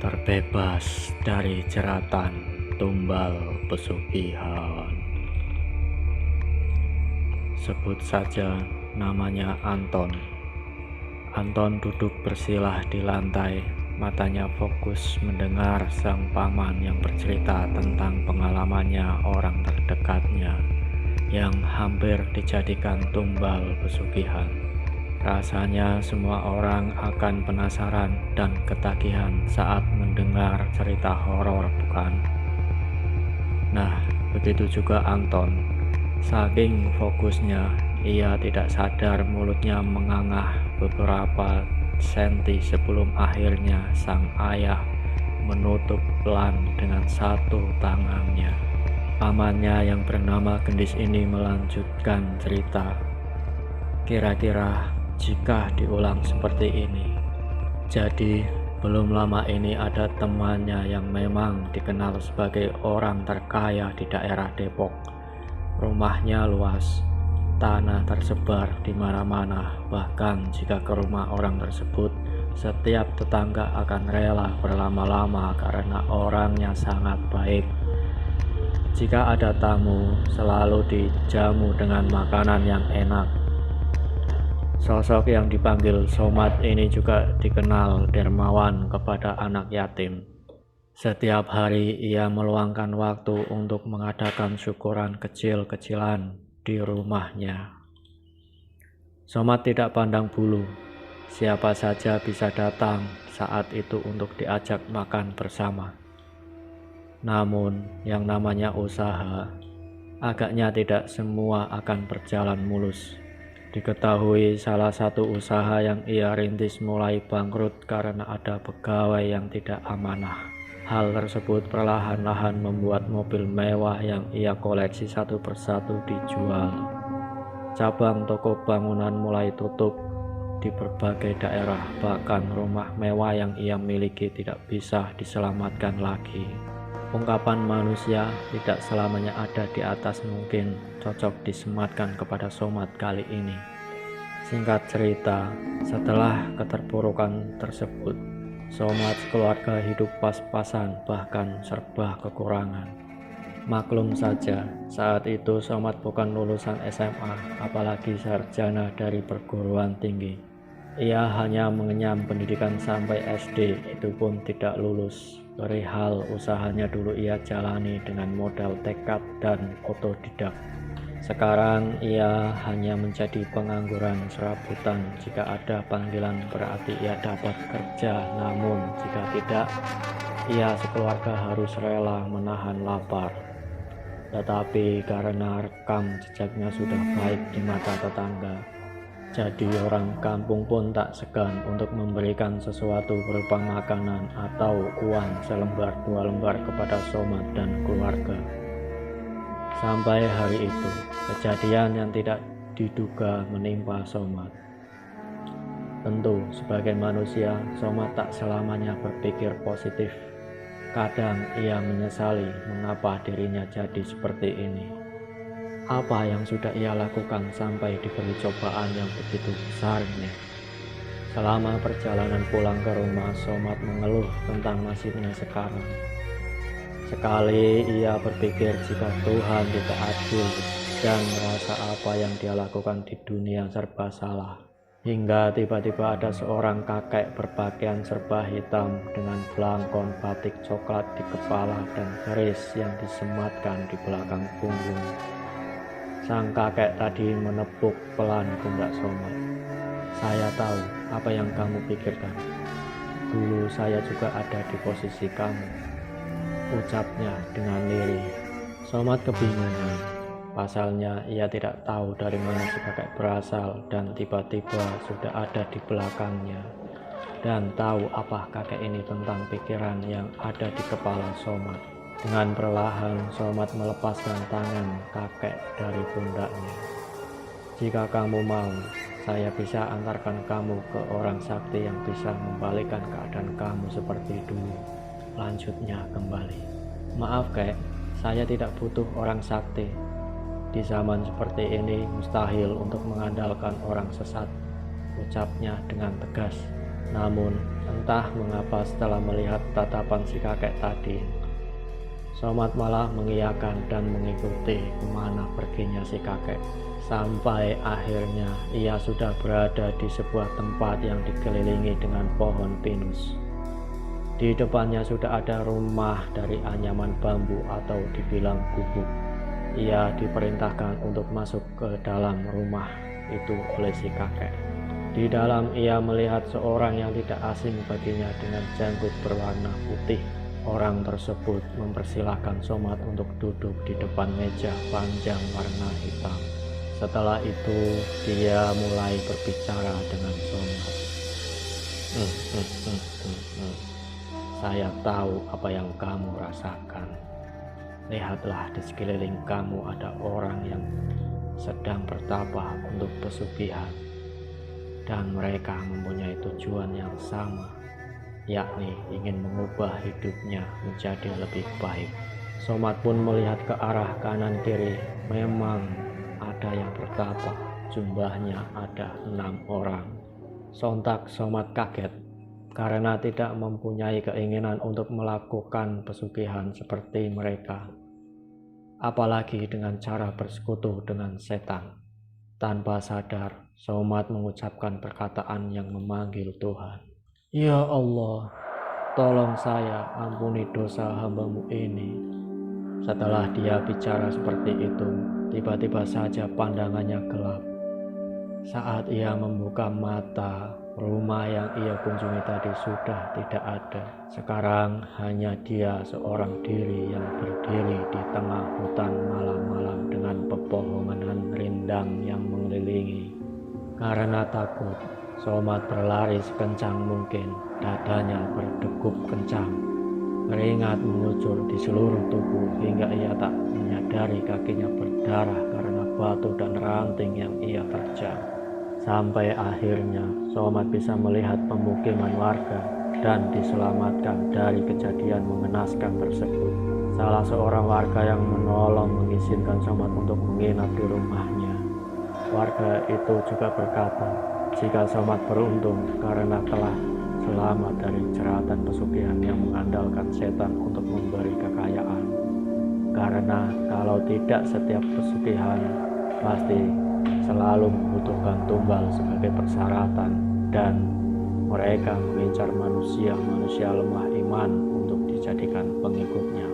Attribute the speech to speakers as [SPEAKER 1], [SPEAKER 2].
[SPEAKER 1] terbebas dari jeratan tumbal pesugihan. Sebut saja namanya Anton. Anton duduk bersilah di lantai, matanya fokus mendengar sang paman yang bercerita tentang pengalamannya orang terdekatnya yang hampir dijadikan tumbal pesugihan. Rasanya semua orang akan penasaran dan ketagihan saat mendengar cerita horor, bukan? Nah, begitu juga Anton. Saking fokusnya, ia tidak sadar mulutnya mengangah beberapa senti sebelum akhirnya sang ayah menutup pelan dengan satu tangannya. Pamannya yang bernama Gendis ini melanjutkan cerita. Kira-kira jika diulang seperti ini. Jadi, belum lama ini ada temannya yang memang dikenal sebagai orang terkaya di daerah Depok. Rumahnya luas, tanah tersebar di mana-mana, bahkan jika ke rumah orang tersebut, setiap tetangga akan rela berlama-lama karena orangnya sangat baik. Jika ada tamu, selalu dijamu dengan makanan yang enak. Sosok yang dipanggil Somad ini juga dikenal dermawan kepada anak yatim. Setiap hari ia meluangkan waktu untuk mengadakan syukuran kecil-kecilan di rumahnya. Somad tidak pandang bulu, siapa saja bisa datang saat itu untuk diajak makan bersama. Namun yang namanya usaha, agaknya tidak semua akan berjalan mulus. Diketahui salah satu usaha yang ia rintis mulai bangkrut karena ada pegawai yang tidak amanah. Hal tersebut perlahan-lahan membuat mobil mewah yang ia koleksi satu persatu dijual. Cabang toko bangunan mulai tutup di berbagai daerah, bahkan rumah mewah yang ia miliki tidak bisa diselamatkan lagi. Ungkapan manusia tidak selamanya ada di atas mungkin cocok disematkan kepada Somad kali ini. Singkat cerita, setelah keterpurukan tersebut, Somad keluarga hidup pas-pasan, bahkan serba kekurangan. Maklum saja, saat itu Somad bukan lulusan SMA, apalagi sarjana dari perguruan tinggi. Ia hanya mengenyam pendidikan sampai SD, itu pun tidak lulus. Perihal usahanya dulu ia jalani dengan modal tekad dan otodidak. Sekarang ia hanya menjadi pengangguran serabutan. Jika ada panggilan berarti ia dapat kerja, namun jika tidak, ia sekeluarga harus rela menahan lapar. Tetapi karena rekam jejaknya sudah baik di mata tetangga, jadi orang kampung pun tak segan untuk memberikan sesuatu berupa makanan atau uang selembar dua lembar kepada Somad dan keluarga. Sampai hari itu, kejadian yang tidak diduga menimpa Somad. Tentu, sebagai manusia, Somad tak selamanya berpikir positif. Kadang ia menyesali mengapa dirinya jadi seperti ini. Apa yang sudah ia lakukan sampai diberi cobaan yang begitu besarnya. Selama perjalanan pulang ke rumah, Somad mengeluh tentang nasibnya sekarang. Sekali ia berpikir jika Tuhan tidak adil dan merasa apa yang dia lakukan di dunia serba salah. Hingga tiba-tiba ada seorang kakek berpakaian serba hitam dengan belangkon batik coklat di kepala dan keris yang disematkan di belakang punggung. Sang kakek tadi menepuk pelan pundak Somad. "Saya tahu apa yang kamu pikirkan. Dulu saya juga ada di posisi kamu," ucapnya dengan lirih. Somad kebingungan. Pasalnya ia tidak tahu dari mana si kakek berasal dan tiba-tiba sudah ada di belakangnya. Dan tahu apa kakek ini tentang pikiran yang ada di kepala Somad. Dengan perlahan, Somad melepaskan tangan kakek dari pundaknya. "Jika kamu mau, saya bisa antarkan kamu ke orang sakti yang bisa membalikkan keadaan kamu seperti dulu," lanjutnya kembali. "Maaf kek, saya tidak butuh orang sakti. Di zaman seperti ini mustahil untuk mengandalkan orang sesat," ucapnya dengan tegas. Namun Entah mengapa setelah melihat tatapan si kakek tadi, Somad malah mengiyakan dan mengikuti kemana perginya si kakek. Sampai akhirnya ia sudah berada di sebuah tempat yang dikelilingi dengan pohon pinus. Di depannya sudah ada rumah dari anyaman bambu atau dibilang gubuk. Ia diperintahkan untuk masuk ke dalam rumah itu oleh si kakek. Di dalam ia melihat seorang yang tidak asing baginya dengan janggut berwarna putih. Orang tersebut mempersilahkan Somad untuk duduk di depan meja panjang warna hitam. Setelah itu dia mulai berbicara dengan Somad. Saya tahu apa yang kamu rasakan. Lihatlah di sekeliling kamu ada orang yang sedang bertapa untuk pesugihan. Dan mereka mempunyai tujuan yang sama, yakni ingin mengubah hidupnya menjadi lebih baik. Somad pun melihat ke arah kanan kiri. Memang ada yang bertapa, jumlahnya ada 6 orang. Sontak Somad kaget karena tidak mempunyai keinginan untuk melakukan pesugihan seperti mereka, apalagi dengan cara bersekutu dengan setan. Tanpa sadar, Somad mengucapkan perkataan yang memanggil Tuhan. Ya Allah, tolong saya, ampuni dosa hamba-Mu ini. Setelah dia bicara seperti itu, tiba-tiba saja pandangannya gelap. Saat ia membuka mata, rumah yang ia kunjungi tadi sudah tidak ada. Sekarang hanya dia seorang diri yang berdiri di tengah hutan malam-malam dengan pepohonan rindang yang mengelilingi. Karena takut, Somad berlari sekencang mungkin. Dadanya berdegup kencang. Keringat mengucur di seluruh tubuh hingga ia tak menyadari kakinya berdarah karena batu dan ranting yang ia terjang. Sampai akhirnya Somad bisa melihat pemukiman warga dan diselamatkan dari kejadian mengenaskan tersebut. Salah seorang warga yang menolong mengizinkan Somad untuk menginap di rumahnya. Warga itu juga berkata, jika Somad beruntung karena telah selamat dari jeratan pesugihan yang mengandalkan setan untuk memberi kekayaan. Karena kalau tidak, setiap pesugihan pasti selalu membutuhkan tumbal sebagai persyaratan, dan mereka mengincar manusia lemah iman untuk dijadikan pengikutnya.